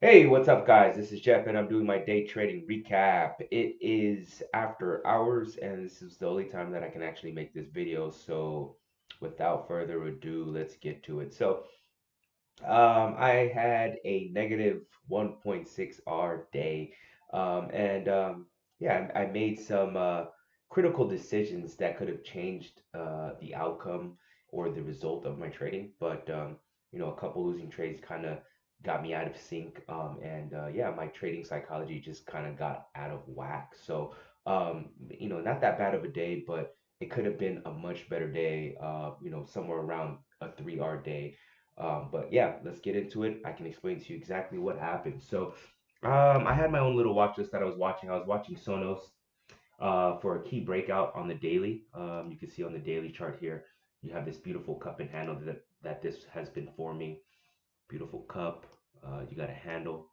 Hey, what's up, guys? This is Jeff, and I'm doing my day trading recap. It is after hours, and this is the only time that I can actually make this video. So, without further ado, let's get to it. I had a negative 1.6 R day, and yeah, I made some critical decisions that could have changed the outcome or the result of my trading. But a couple losing trades kind of got me out of sync, and yeah, my trading psychology just kind of got out of whack. Not that bad of a day, but it could have been a much better day. Somewhere around a 3 R day. But yeah, let's get into it. I can explain to you exactly what happened. I had my own little watch list that I was watching. I was watching Sonos for a key breakout on the daily. You can see on the daily chart here, you have this beautiful cup and handle that this has been forming. Beautiful cup. You got a handle,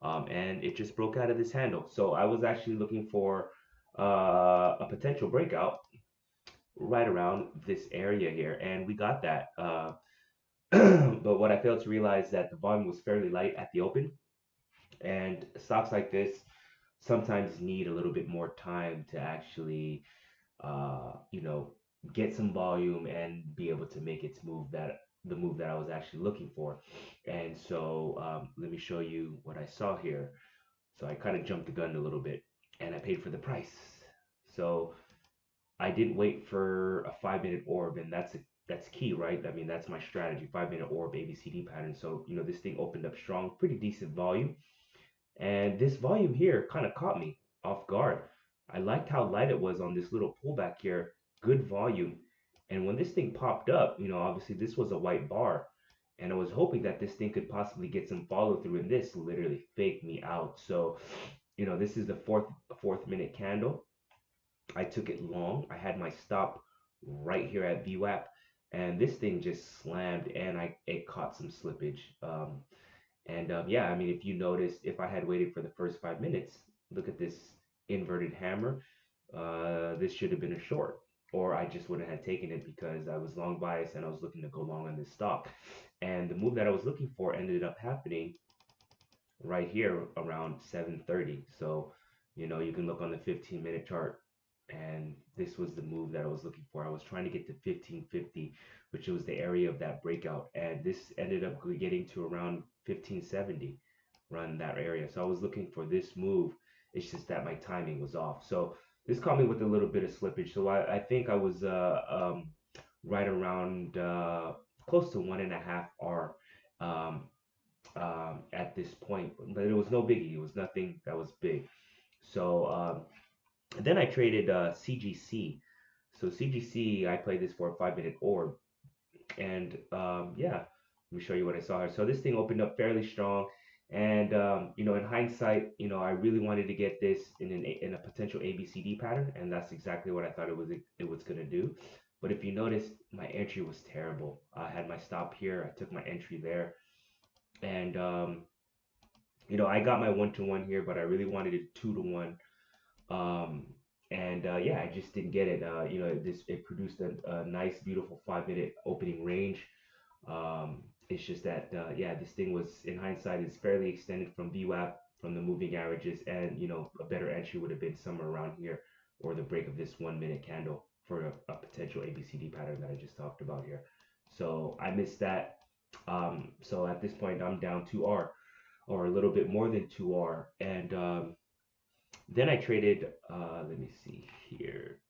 and it just broke out of this handle. So I was actually looking for a potential breakout right around this area here, and we got that. But what I failed to realize that the volume was fairly light at the open, and stocks like this sometimes need a little bit more time to actually, uh, you know, get some volume and be able to make its move that the move that I was actually looking for. And so let me show you what I saw here. So I kind of jumped the gun a little bit, and I paid for the price. So I didn't wait for a 5 minute orb, and that's key, right? I mean, that's my strategy: 5 minute orb, ABCD pattern. So this thing opened up strong, pretty decent volume, and this volume here kind of caught me off guard. I liked how light it was on this little pullback here, good volume, and when this thing popped up, obviously this was a white bar, and I was hoping that this thing could possibly get some follow through, and this literally faked me out. So this is the fourth minute candle. I took it long. I had my stop right here at VWAP, and this thing just slammed, and it caught some slippage. And yeah, I mean, if you noticed, if I had waited for the first 5 minutes, look at this inverted hammer. This should have been a short, or I just wouldn't have taken it because I was long biased and I was looking to go long on this stock. And the move that I was looking for ended up happening right here around 7:30. So, you can look on the 15-minute chart, and this was the move that I was looking for. I was trying to get to 1550, which was the area of that breakout, and this ended up getting to around 1570, around that area. So I was looking for this move. It's just that my timing was off. So this caught me with a little bit of slippage. So I think I was right around close to 1.5 R. Um, at this point, but it was no biggie. It was nothing that was big. So then I traded CGC. So CGC, I played this for a 5 minute orb, and yeah, let me show you what I saw here. So this thing opened up fairly strong, and in hindsight, I really wanted to get this in a potential ABCD pattern, and that's exactly what I thought it was gonna do. But if you notice, my entry was terrible. I had my stop here. I took my entry there, and I got my 1-to-1 here, but I really wanted it 2-to-1. Um, and yeah, I just didn't get it. It produced a nice, beautiful 5 minute opening range. It's just that yeah, this thing was, in hindsight, is fairly extended from VWAP, from the moving averages, and a better entry would have been somewhere around here, or the break of this 1 minute candle for a potential ABCD pattern that I just talked about here. So I missed that. So at this point, I'm down 2R, or a little bit more than 2R. And then I traded, let me see here.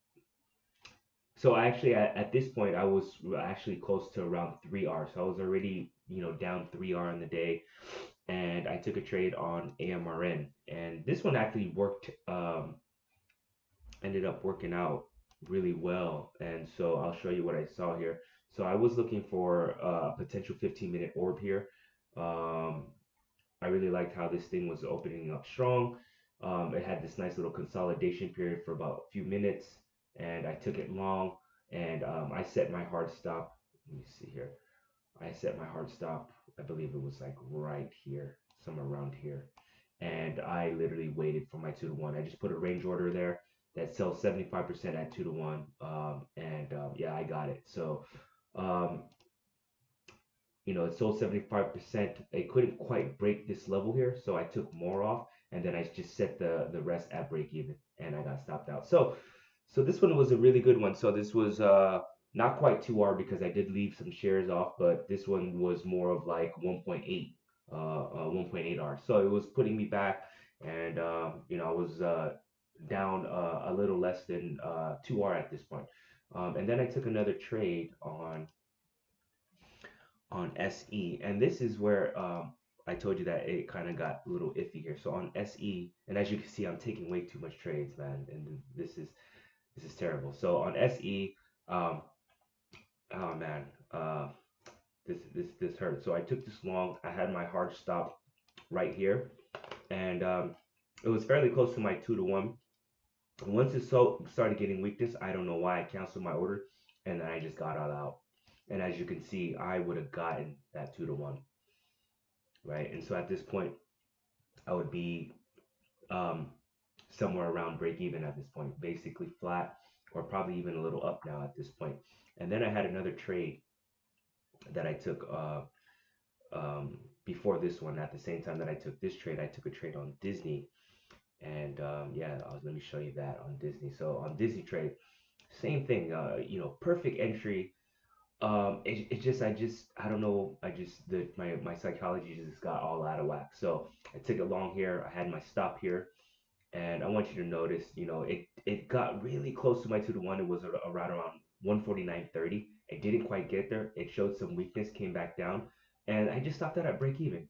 So actually, at this point, I was actually close to around 3R. So I was already, down 3R on the day. And I took a trade on AMRN. And this one actually ended up working out really well. And so I'll show you what I saw here. So I was looking for a potential 15-minute orb here. Um, I really liked how this thing was opening up strong. It had this nice little consolidation period for about a few minutes, and I took it long, and I set my hard stop. Let me see here. I set my hard stop. I believe it was like right here, somewhere around here, and I literally waited for my 2-to-1. I just put a range order there that sells 75% at 2-to-1, and yeah, I got it. So um, it sold 75%. It couldn't quite break this level here, so I took more off, and then I just set the rest at break even, and I got stopped out. So this one was a really good one. So this was not quite 2R because I did leave some shares off, but this one was more of like 1.8 1.8R. So it was putting me back, and I was down a little less than 2R at this point. And then I took another trade on SE, and this is where I told you that it kind of got a little iffy here. So on SE, and as you can see, I'm taking way too much trades, man, and this is terrible. So on SE, um, oh man, this hurts. So I took this long. I had my hard stop right here, and it was fairly close to my 2 to 1. Once it started getting weakness, I don't know why I canceled my order, and then I just got all out. And as you can see, I would have gotten that 2 to 1, right? And so at this point, I would be um, somewhere around break even at this point, basically flat or probably even a little up now at this point. And then I had another trade that I took um, before this one. At the same time that I took this trade, I took a trade on Disney. And yeah, let me show you that on Disney. So on Disney trade, same thing. Perfect entry. I don't know. My psychology just got all out of whack. So I took it long here. I had my stop here, and I want you to notice, it got really close to my 2 to 1. It was around 149.30. It didn't quite get there. It showed some weakness, came back down, and I just stopped that at break even.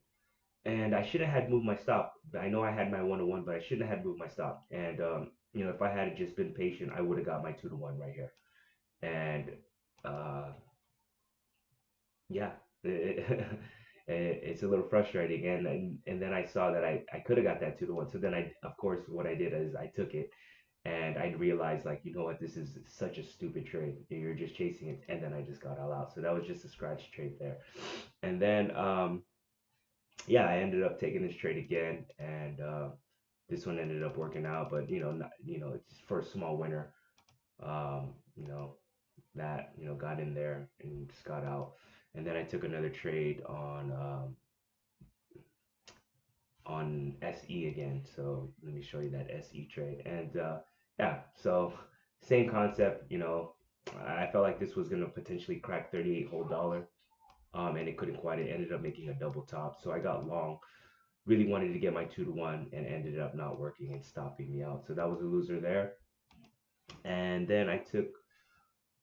And I should have had moved my stop. I know I had my 1 to 1, but I shouldn't have had moved my stop. And if I had just been patient, I would have got my 2 to 1 right here. And uh, yeah, it's a little frustrating. And then I saw that I could have got that 2 to 1. So then of course, what I did is I took it, and I realized, like, you know what, this is such a stupid trade. You're just chasing it, and then I just got all out. So that was just a scratch trade there. And then yeah, I ended up taking this trade again, and this one ended up working out. But it's for a small winner. Um, you know that got in there and just got out. And then I took another trade on SE again. So let me show you that SE trade. And yeah, so same concept. I felt like this was gonna potentially crack 38 whole dollar. And it couldn't quite. It ended up making a double top. So I got long. Really wanted to get my 2 to 1, and ended up not working and stopping me out. So that was a loser there. And then I took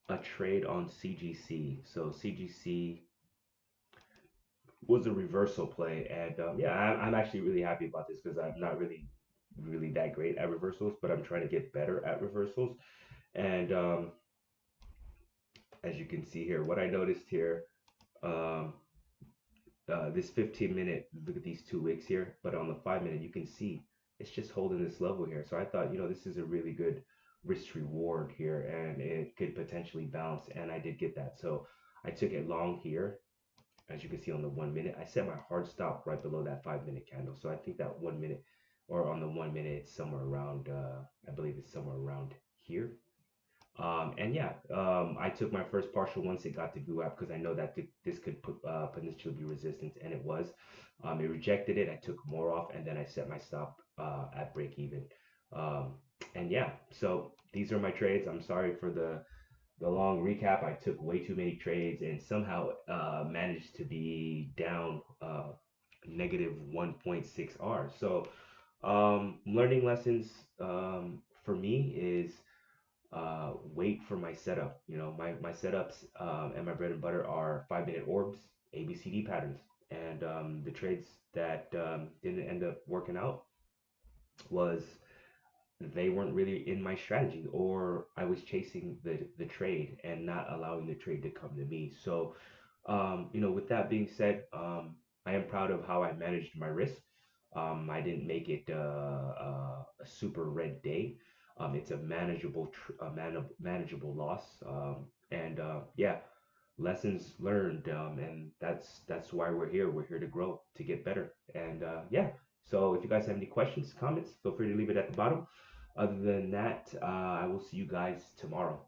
a trade on CGC. So CGC was a reversal play, and yeah, I'm actually really happy about this because I'm not really that great at reversals, but I'm trying to get better at reversals. And as you can see here, what I noticed here, um, this 15-minute, look at these 2 wicks here, but on the 5 minute, you can see it's just holding this level here. So I thought, this is a really good risk reward here, and it could potentially bounce, and I did get that. So I took it long here. As you can see on the 1 minute, I set my hard stop right below that 5 minute candle. So I think that 1 minute, or on the 1 minute, it's somewhere around, I believe it's somewhere around here. And yeah, I took my first partial once it got to VWAP because I know that this could potentially be resistance, and it was. It rejected it. I took more off, and then I set my stop at break even. Um, and yeah, so these are my trades. I'm sorry for the long recap. I took way too many trades and somehow managed to be down negative 1.6 R. So learning lessons for me is wait for my setup. My setups and my bread and butter are 5 minute orbs, ABCD patterns, and the trades that didn't end up working out was they weren't really in my strategy, or I was chasing the trade and not allowing the trade to come to me. So with that being said, I am proud of how I managed my risk. I didn't make it a super red day. It's a manageable loss. And yeah, lessons learned. And that's why we're here. We're here to grow, to get better. And yeah. So if you guys have any questions, comments, feel free to leave it at the bottom. Other than that, I will see you guys tomorrow.